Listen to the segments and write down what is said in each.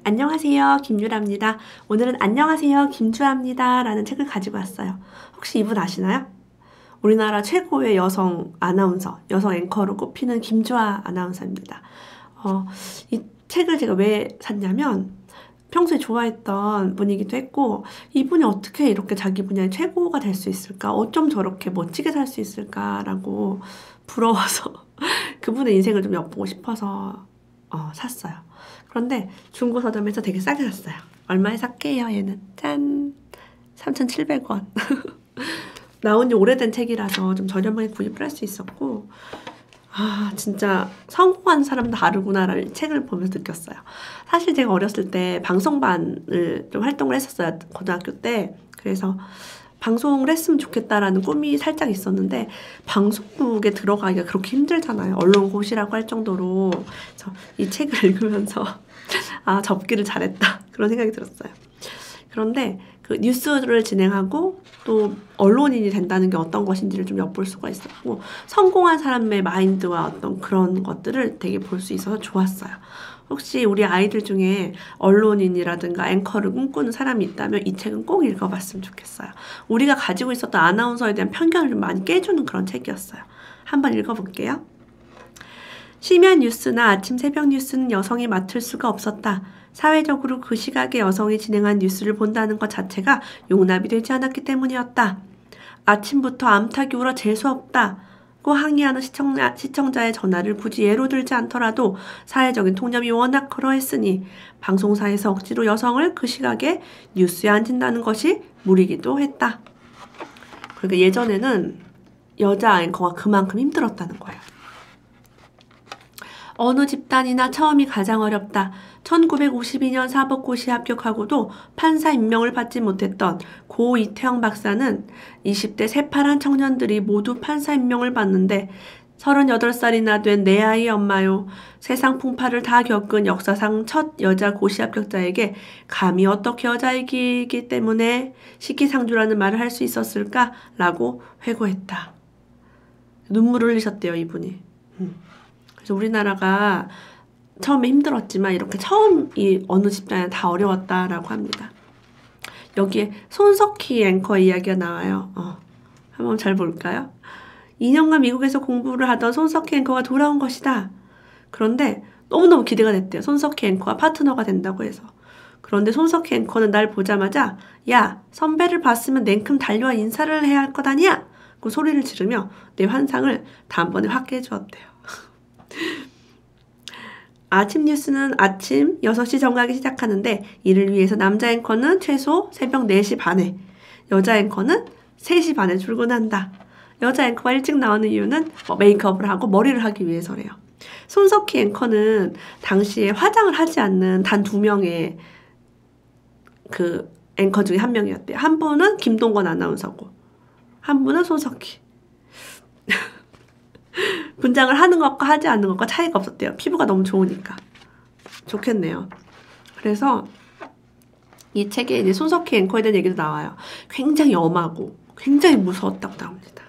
안녕하세요, 김유라입니다. 오늘은 안녕하세요, 김주아입니다 라는 책을 가지고 왔어요. 혹시 이분 아시나요? 우리나라 최고의 여성 아나운서, 여성 앵커로 꼽히는 김주아 아나운서입니다. 이 책을 제가 왜 샀냐면 평소에 좋아했던 분이기도 했고, 이분이 어떻게 이렇게 자기 분야의 최고가 될 수 있을까? 어쩜 저렇게 멋지게 살 수 있을까라고 부러워서 그분의 인생을 좀 엿보고 싶어서 샀어요. 그런데 중고 서점에서 되게 싸게 샀어요. 얼마에 샀게요, 얘는? 짠! 3,700원. 나온 지 오래된 책이라서 좀 저렴하게 구입을 할 수 있었고, 진짜 성공한 사람도 다르구나라는 책을 보면서 느꼈어요. 사실 제가 어렸을 때 방송반을 좀 활동을 했었어요. 고등학교 때. 그래서 방송을 했으면 좋겠다라는 꿈이 살짝 있었는데 방송국에 들어가기가 그렇게 힘들잖아요. 언론고시라고 할 정도로. 그래서 이 책을 읽으면서 접기를 잘했다. 그런 생각이 들었어요. 그런데 그 뉴스를 진행하고 또 언론인이 된다는 게 어떤 것인지를 좀 엿볼 수가 있었고, 성공한 사람의 마인드와 어떤 그런 것들을 되게 볼 수 있어서 좋았어요. 혹시 우리 아이들 중에 언론인이라든가 앵커를 꿈꾸는 사람이 있다면 이 책은 꼭 읽어봤으면 좋겠어요. 우리가 가지고 있었던 아나운서에 대한 편견을 좀 많이 깨주는 그런 책이었어요. 한번 읽어볼게요. 심야 뉴스나 아침 새벽 뉴스는 여성이 맡을 수가 없었다. 사회적으로 그 시각에 여성이 진행한 뉴스를 본다는 것 자체가 용납이 되지 않았기 때문이었다. 아침부터 암탉이 울어 재수없다고 항의하는 시청자의 전화를 굳이 예로 들지 않더라도 사회적인 통념이 워낙 그러했으니 방송사에서 억지로 여성을 그 시각에 뉴스에 앉힌다는 것이 무리기도 했다. 그러니까 예전에는 여자 앵커가 그만큼 힘들었다는 거예요. 어느 집단이나 처음이 가장 어렵다. 1952년 사법고시 합격하고도 판사 임명을 받지 못했던 고 이태영 박사는 20대 새파란 청년들이 모두 판사 임명을 받는데 38살이나 된 내 아이 엄마요. 세상 풍파를 다 겪은 역사상 첫 여자 고시 합격자에게 감히 어떻게 여자이기 때문에 시기상조라는 말을 할 수 있었을까? 라고 회고했다. 눈물을 흘리셨대요, 이분이. 그래서 우리나라가 처음에 힘들었지만 이렇게 처음 이 어느 집단에 다 어려웠다라고 합니다. 여기에 손석희 앵커 이야기가 나와요. 한번 잘 볼까요? 2년간 미국에서 공부를 하던 손석희 앵커가 돌아온 것이다. 그런데 너무너무 기대가 됐대요. 손석희 앵커가 파트너가 된다고 해서. 그런데 손석희 앵커는 날 보자마자 야, 선배를 봤으면 냉큼 달려와 인사를 해야 할 것 아니야? 그 소리를 지르며 내 환상을 단번에 확 깨주었대요. 아침 뉴스는 아침 6시 정각에 시작하는데 이를 위해서 남자 앵커는 최소 새벽 4시 반에, 여자 앵커는 3시 반에 출근한다. 여자 앵커가 일찍 나오는 이유는 메이크업을 하고 머리를 하기 위해서래요. 손석희 앵커는 당시에 화장을 하지 않는 단 2명의 그 앵커 중에 한 명이었대요. 한 분은 김동건 아나운서고 한 분은 손석희. 분장을 하는 것과 하지 않는 것과 차이가 없었대요. 피부가 너무 좋으니까. 좋겠네요. 그래서 이 책에 이제 손석희 앵커에 대한 얘기도 나와요. 굉장히 엄하고 굉장히 무서웠다고 나옵니다.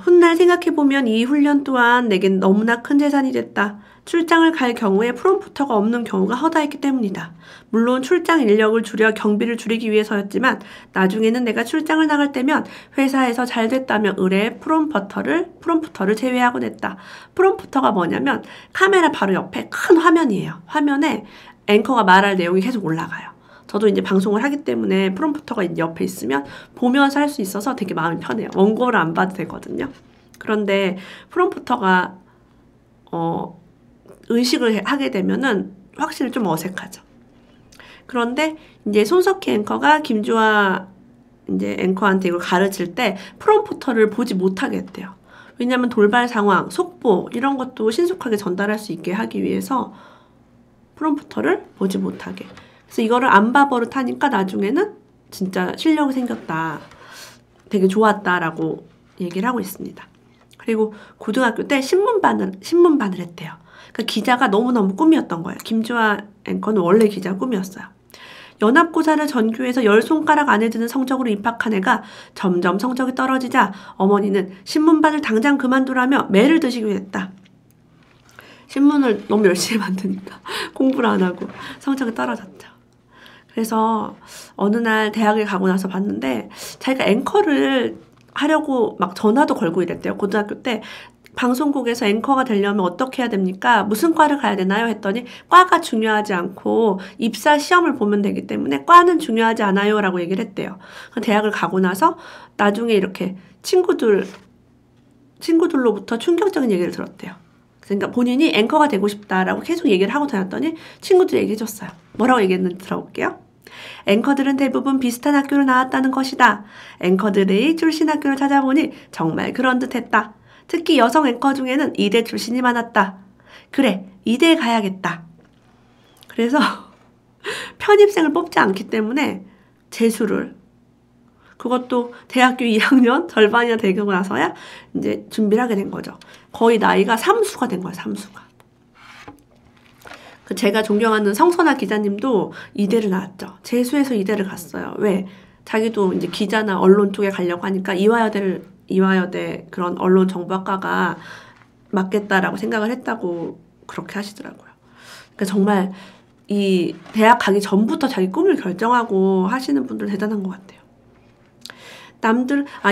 훗날 생각해보면 이 훈련 또한 내겐 너무나 큰 재산이 됐다. 출장을 갈 경우에 프롬프터가 없는 경우가 허다했기 때문이다. 물론 출장 인력을 줄여 경비를 줄이기 위해서였지만 나중에는 내가 출장을 나갈 때면 회사에서 잘 됐다며 의뢰 프롬프터를 제외하곤 했다. 프롬프터가 뭐냐면 카메라 바로 옆에 큰 화면이에요. 화면에 앵커가 말할 내용이 계속 올라가요. 저도 이제 방송을 하기 때문에 프롬프터가 이제 옆에 있으면 보면서 할 수 있어서 되게 마음이 편해요. 원고를 안 봐도 되거든요. 그런데 프롬프터가 의식을 하게 되면은 확실히 좀 어색하죠. 그런데 이제 손석희 앵커가 김주아 이제 앵커한테 이걸 가르칠 때 프롬프터를 보지 못하게 했대요. 왜냐하면 돌발 상황, 속보 이런 것도 신속하게 전달할 수 있게 하기 위해서 프롬프터를 보지 못하게. 그래서 이거를 안 봐버릇하니까 나중에는 진짜 실력이 생겼다. 되게 좋았다라고 얘기를 하고 있습니다. 그리고 고등학교 때 신문반을 했대요. 그러니까 기자가 너무너무 꿈이었던 거예요. 김주아 앵커는 원래 기자 꿈이었어요. 연합고사를 전교에서 10손가락 안에 드는 성적으로 입학한 애가 점점 성적이 떨어지자 어머니는 신문반을 당장 그만두라며 매를 드시기로 했다. 신문을 너무 열심히 만드니까 공부를 안 하고 성적이 떨어졌죠. 그래서 어느 날 대학에 가고 나서 봤는데 자기가 앵커를 하려고 막 전화도 걸고 이랬대요. 고등학교 때 방송국에서 앵커가 되려면 어떻게 해야 됩니까? 무슨 과를 가야 되나요? 했더니 과가 중요하지 않고 입사 시험을 보면 되기 때문에 과는 중요하지 않아요 라고 얘기를 했대요. 대학을 가고 나서 나중에 이렇게 친구들로부터 충격적인 얘기를 들었대요. 그러니까 본인이 앵커가 되고 싶다라고 계속 얘기를 하고 다녔더니 친구들이 얘기해줬어요. 뭐라고 얘기했는지 들어볼게요. 앵커들은 대부분 비슷한 학교를 나왔다는 것이다. 앵커들의 출신 학교를 찾아보니 정말 그런 듯했다. 특히 여성 앵커 중에는 이대 출신이 많았다. 그래, 이대에 가야겠다. 그래서 편입생을 뽑지 않기 때문에 재수를, 그것도 대학교 2학년 절반이나 되고 나서야 이제 준비를 하게 된 거죠. 거의 나이가 삼수가 된 거예요, 삼수가. 제가 존경하는 성선아 기자님도 이대를 나왔죠. 재수해서 이대를 갔어요. 왜? 자기도 이제 기자나 언론 쪽에 가려고 하니까 이화여대 그런 언론정보학과가 맞겠다라고 생각을 했다고 그렇게 하시더라고요. 그러니까 정말 이 대학 가기 전부터 자기 꿈을 결정하고 하시는 분들 대단한 것 같아요.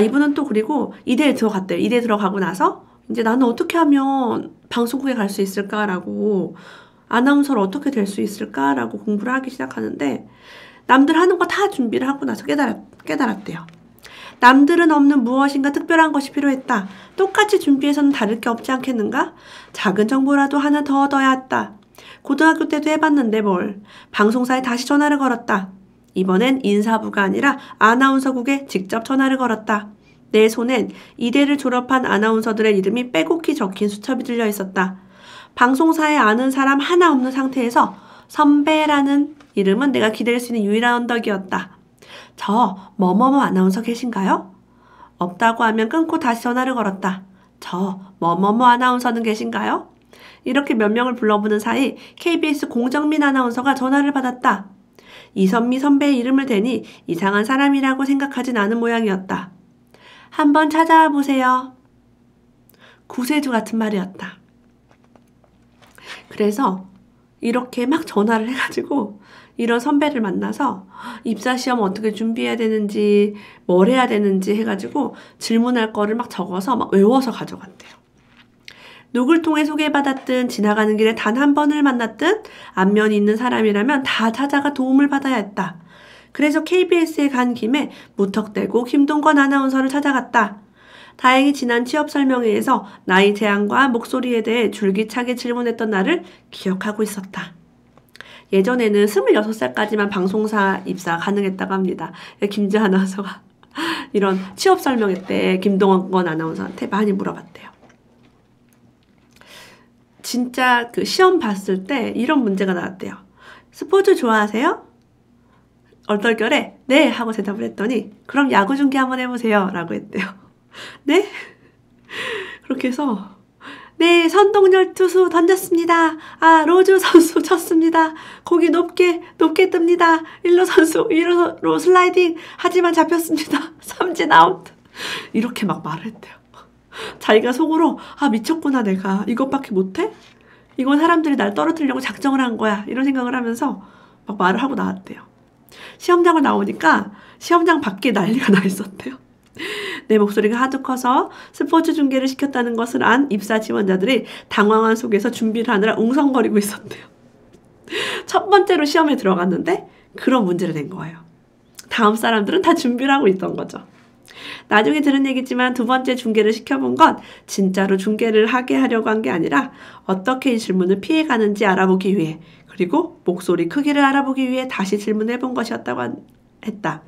이분은 또 그리고 이대에 들어갔대요. 이대에 들어가고 나서 이제 나는 어떻게 하면 방송국에 갈 수 있을까라고, 아나운서를 어떻게 될 수 있을까라고 공부를 하기 시작하는데 남들 하는 거 다 준비를 하고 나서 깨달았대요. 남들은 없는 무엇인가 특별한 것이 필요했다. 똑같이 준비해서는 다를 게 없지 않겠는가? 작은 정보라도 하나 더 얻어야 했다. 고등학교 때도 해봤는데 뭘. 방송사에 다시 전화를 걸었다. 이번엔 인사부가 아니라 아나운서국에 직접 전화를 걸었다. 내 손엔 이대를 졸업한 아나운서들의 이름이 빼곡히 적힌 수첩이 들려 있었다. 방송사에 아는 사람 하나 없는 상태에서 선배라는 이름은 내가 기댈 수 있는 유일한 언덕이었다. 저 뭐뭐뭐 아나운서 계신가요? 없다고 하면 끊고 다시 전화를 걸었다. 저 뭐뭐뭐 아나운서는 계신가요? 이렇게 몇 명을 불러보는 사이 KBS 공정민 아나운서가 전화를 받았다. 이선미 선배의 이름을 대니 이상한 사람이라고 생각하진 않은 모양이었다. 한번 찾아와 보세요. 구세주 같은 말이었다. 그래서 이렇게 막 전화를 해가지고 이런 선배를 만나서 입사시험 어떻게 준비해야 되는지, 뭘 해야 되는지 해가지고 질문할 거를 막 적어서 막 외워서 가져갔대요. 누굴 통해 소개받았든 지나가는 길에 단 한 번을 만났든 안면이 있는 사람이라면 다 찾아가 도움을 받아야 했다. 그래서 KBS에 간 김에 무턱대고 김동건 아나운서를 찾아갔다. 다행히 지난 취업 설명회에서 나이 제한과 목소리에 대해 줄기차게 질문했던 나를 기억하고 있었다. 예전에는 26살까지만 방송사 입사 가능했다고 합니다. 김주 아나운서가 이런 취업 설명회 때 김동건 아나운서한테 많이 물어봤대요. 진짜 그 시험 봤을 때 이런 문제가 나왔대요. 스포츠 좋아하세요? 얼떨결에 네 하고 대답을 했더니 그럼 야구 중계 한번 해보세요 라고 했대요. 네? 그렇게 해서 네, 선동열 투수 던졌습니다. 로즈 선수 쳤습니다. 공이 높게 뜹니다. 1루 선수 1루로 슬라이딩 하지만 잡혔습니다. 삼진 아웃. 이렇게 막 말을 했대요. 자기가 속으로 미쳤구나, 내가 이것밖에 못해? 이건 사람들이 날 떨어뜨리려고 작정을 한 거야, 이런 생각을 하면서 막 말을 하고 나왔대요. 시험장을 나오니까 시험장 밖에 난리가 나 있었대요. 내 목소리가 하도 커서 스포츠 중계를 시켰다는 것을 안 입사 지원자들이 당황한 속에서 준비를 하느라 웅성거리고 있었대요. 첫 번째로 시험에 들어갔는데 그런 문제를 낸 거예요. 다음 사람들은 다 준비를 하고 있던 거죠. 나중에 들은 얘기지만 두 번째 중계를 시켜본 건 진짜로 중계를 하게 하려고 한 게 아니라 어떻게 이 질문을 피해가는지 알아보기 위해, 그리고 목소리 크기를 알아보기 위해 다시 질문해본 것이었다고 했다.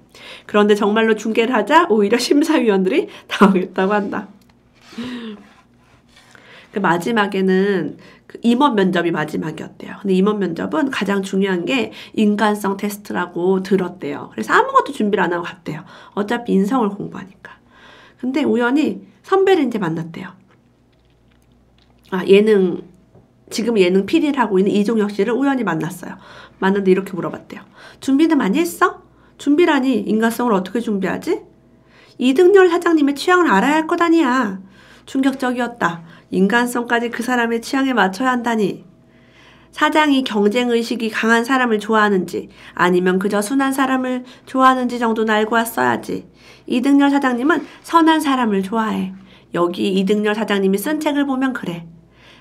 그런데 정말로 중계를 하자 오히려 심사위원들이 당황했다고 한다. 그 마지막에는 그 임원 면접이 마지막이었대요. 근데 임원 면접은 가장 중요한 게 인간성 테스트라고 들었대요. 그래서 아무것도 준비를 안 하고 갔대요. 어차피 인성을 공부하니까. 근데 우연히 선배를 이제 만났대요. 지금 예능 PD를 하고 있는 이종혁 씨를 우연히 만났어요. 만났는데 이렇게 물어봤대요. 준비는 많이 했어? 준비라니 인간성을 어떻게 준비하지? 이등열 사장님의 취향을 알아야 할 것 아니야. 충격적이었다. 인간성까지 그 사람의 취향에 맞춰야 한다니. 사장이 경쟁의식이 강한 사람을 좋아하는지 아니면 그저 순한 사람을 좋아하는지 정도는 알고 왔어야지. 이등렬 사장님은 선한 사람을 좋아해. 여기 이등렬 사장님이 쓴 책을 보면 그래.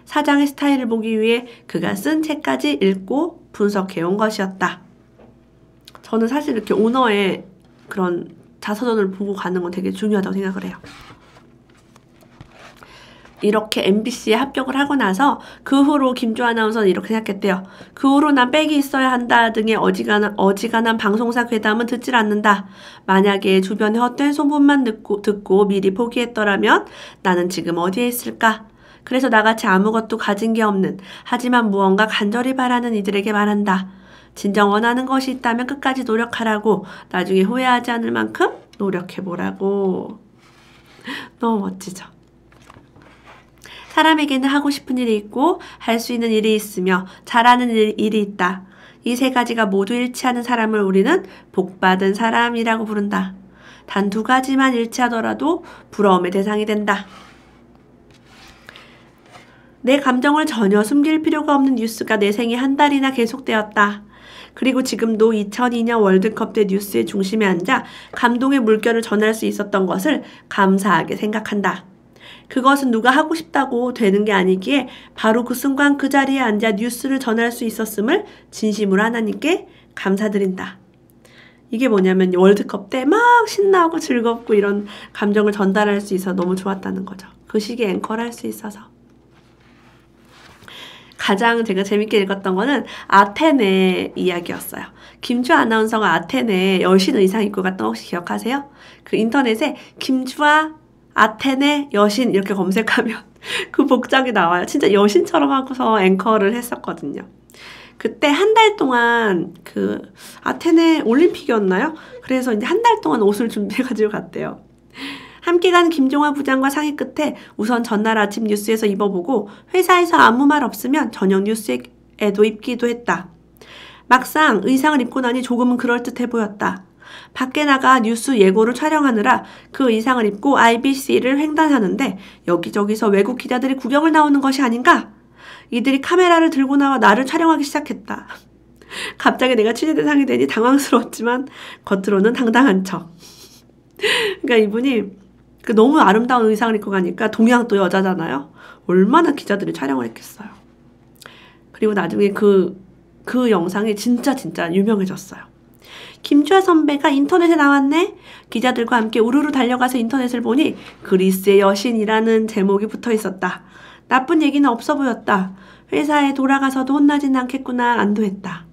사장의 스타일을 보기 위해 그가 쓴 책까지 읽고 분석해온 것이었다. 저는 사실 이렇게 오너의 그런 자서전을 보고 가는 건 되게 중요하다고 생각을 해요. 이렇게 MBC에 합격을 하고 나서 그 후로 김주아 아나운서는 이렇게 생각했대요. 그 후로 난 백이 있어야 한다 등의 어지간한 방송사 괴담은 듣질 않는다. 만약에 주변에 헛된 소문만 듣고 미리 포기했더라면 나는 지금 어디에 있을까? 그래서 나같이 아무것도 가진 게 없는 하지만 무언가 간절히 바라는 이들에게 말한다. 진정 원하는 것이 있다면 끝까지 노력하라고. 나중에 후회하지 않을 만큼 노력해보라고. 너무 멋지죠? 사람에게는 하고 싶은 일이 있고 할 수 있는 일이 있으며 잘하는 일이 있다. 이 세 가지가 모두 일치하는 사람을 우리는 복받은 사람이라고 부른다. 단 두 가지만 일치하더라도 부러움의 대상이 된다. 내 감정을 전혀 숨길 필요가 없는 뉴스가 내 생에 한 달이나 계속되었다. 그리고 지금도 2002년 월드컵 때 뉴스의 중심에 앉아 감동의 물결을 전할 수 있었던 것을 감사하게 생각한다. 그것은 누가 하고 싶다고 되는 게 아니기에 바로 그 순간 그 자리에 앉아 뉴스를 전할 수 있었음을 진심으로 하나님께 감사드린다. 이게 뭐냐면 월드컵 때 막 신나고 즐겁고 이런 감정을 전달할 수 있어서 너무 좋았다는 거죠. 그 시기에 앵커를 할 수 있어서. 가장 제가 재밌게 읽었던 거는 아테네 이야기였어요. 김주아 아나운서가 아테네 여신 의상 입고 갔던 거 혹시 기억하세요? 그 인터넷에 김주아 아테네 여신 이렇게 검색하면 그 복장이 나와요. 진짜 여신처럼 하고서 앵커를 했었거든요. 그때 한 달 동안 그 아테네 올림픽이었나요? 그래서 이제 한 달 동안 옷을 준비해가지고 갔대요. 함께 간 김종화 부장과 상의 끝에 우선 전날 아침 뉴스에서 입어보고 회사에서 아무 말 없으면 저녁 뉴스에도 입기도 했다. 막상 의상을 입고 나니 조금은 그럴듯해 보였다. 밖에 나가 뉴스 예고를 촬영하느라 그 의상을 입고 IBC를 횡단하는데 여기저기서 외국 기자들이 구경을 나오는 것이 아닌가? 이들이 카메라를 들고 나와 나를 촬영하기 시작했다. 갑자기 내가 취재 대상이 되니 당황스러웠지만 겉으로는 당당한 척. 그러니까 이분이 너무 아름다운 의상을 입고 가니까 동양 또 여자잖아요. 얼마나 기자들이 촬영을 했겠어요. 그리고 나중에 그 영상이 진짜 유명해졌어요. 김주아 선배가 인터넷에 나왔네? 기자들과 함께 우르르 달려가서 인터넷을 보니 그리스의 여신이라는 제목이 붙어 있었다. 나쁜 얘기는 없어 보였다. 회사에 돌아가서도 혼나진 않겠구나 안도했다.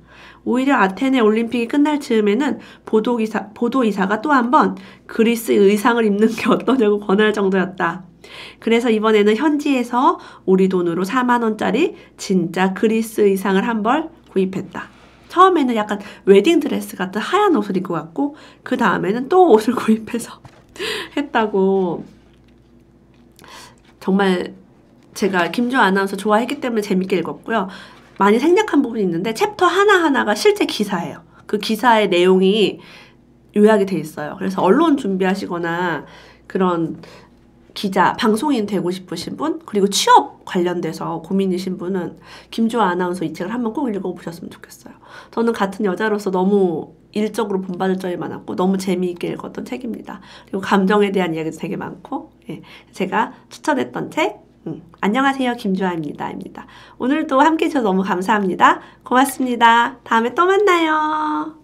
오히려 아테네 올림픽이 끝날 즈음에는 보도이사가 또 한 번 그리스 의상을 입는 게 어떠냐고 권할 정도였다. 그래서 이번에는 현지에서 우리 돈으로 4만 원짜리 진짜 그리스 의상을 한 벌 구입했다. 처음에는 약간 웨딩드레스 같은 하얀 옷을 입고 갔고 그 다음에는 또 옷을 구입해서 했다고. 정말 제가 김주아 아나운서 좋아했기 때문에 재밌게 읽었고요. 많이 생략한 부분이 있는데 챕터 하나하나가 실제 기사예요. 그 기사의 내용이 요약이 돼 있어요. 그래서 언론 준비하시거나 그런 기자, 방송인 되고 싶으신 분, 그리고 취업 관련돼서 고민이신 분은 김주아 아나운서 이 책을 한번 꼭 읽어보셨으면 좋겠어요. 저는 같은 여자로서 너무 일적으로 본받을 점이 많았고 너무 재미있게 읽었던 책입니다. 그리고 감정에 대한 이야기도 되게 많고 제가 추천했던 책 안녕하세요 김주아입니다. 오늘도 함께 해주셔서 너무 감사합니다. 고맙습니다. 다음에 또 만나요.